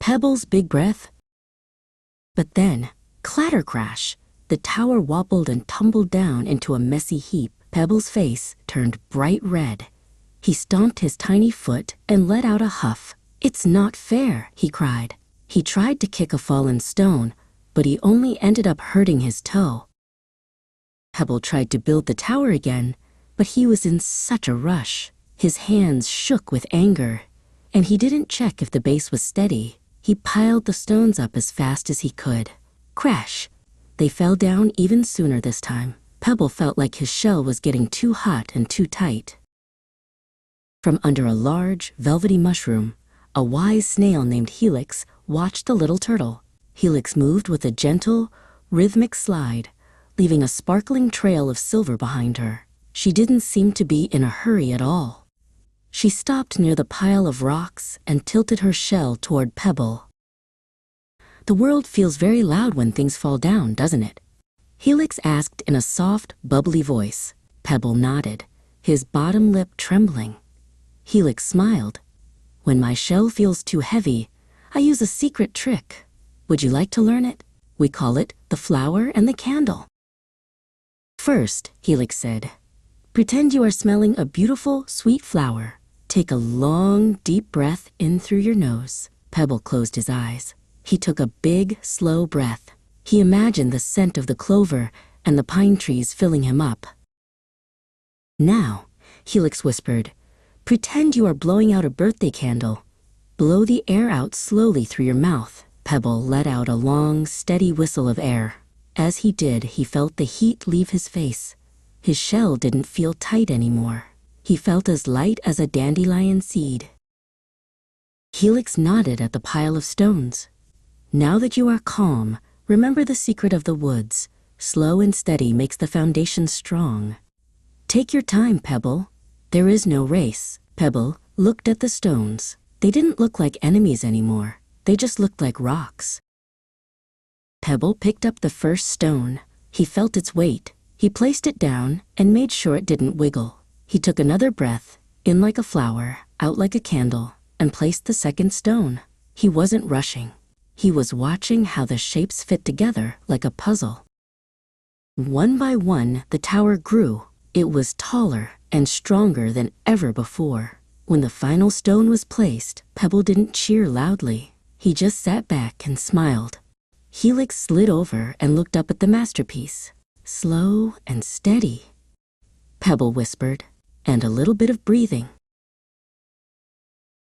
Pebble's big breath. But then, clatter crash, the tower wobbled and tumbled down into a messy heap. Pebble's face turned bright red. He stomped his tiny foot and let out a huff. "It's not fair," he cried. He tried to kick a fallen stone, but he only ended up hurting his toe. Pebble tried to build the tower again, but he was in such a rush. His hands shook with anger, and he didn't check if the base was steady. He piled the stones up as fast as he could. Crash! They fell down even sooner this time. Pebble felt like his shell was getting too hot and too tight. From under a large, velvety mushroom, a wise snail named Helix watched the little turtle. Helix moved with a gentle, rhythmic slide, leaving a sparkling trail of silver behind her. She didn't seem to be in a hurry at all. She stopped near the pile of rocks and tilted her shell toward Pebble. "The world feels very loud when things fall down, doesn't it?" Helix asked in a soft, bubbly voice. Pebble nodded, his bottom lip trembling. Helix smiled. "When my shell feels too heavy, I use a secret trick. Would you like to learn it? We call it the flower and the candle." "First," Helix said, "pretend you are smelling a beautiful, sweet flower. Take a long, deep breath in through your nose." Pebble closed his eyes. He took a big, slow breath. He imagined the scent of the clover and the pine trees filling him up. "Now," Helix whispered, "pretend you are blowing out a birthday candle. Blow the air out slowly through your mouth." Pebble let out a long, steady whistle of air. As he did, he felt the heat leave his face. His shell didn't feel tight anymore. He felt as light as a dandelion seed. Helix nodded at the pile of stones. "Now that you are calm, remember the secret of the woods. Slow and steady makes the foundation strong. Take your time, Pebble. There is no race." Pebble looked at the stones. They didn't look like enemies anymore. They just looked like rocks. Pebble picked up the first stone. He felt its weight. He placed it down and made sure it didn't wiggle. He took another breath, in like a flower, out like a candle, and placed the second stone. He wasn't rushing. He was watching how the shapes fit together like a puzzle. One by one, the tower grew. It was taller and stronger than ever before. When the final stone was placed, Pebble didn't cheer loudly. He just sat back and smiled. Helix slid over and looked up at the masterpiece. "Slow and steady," Pebble whispered, "and a little bit of breathing."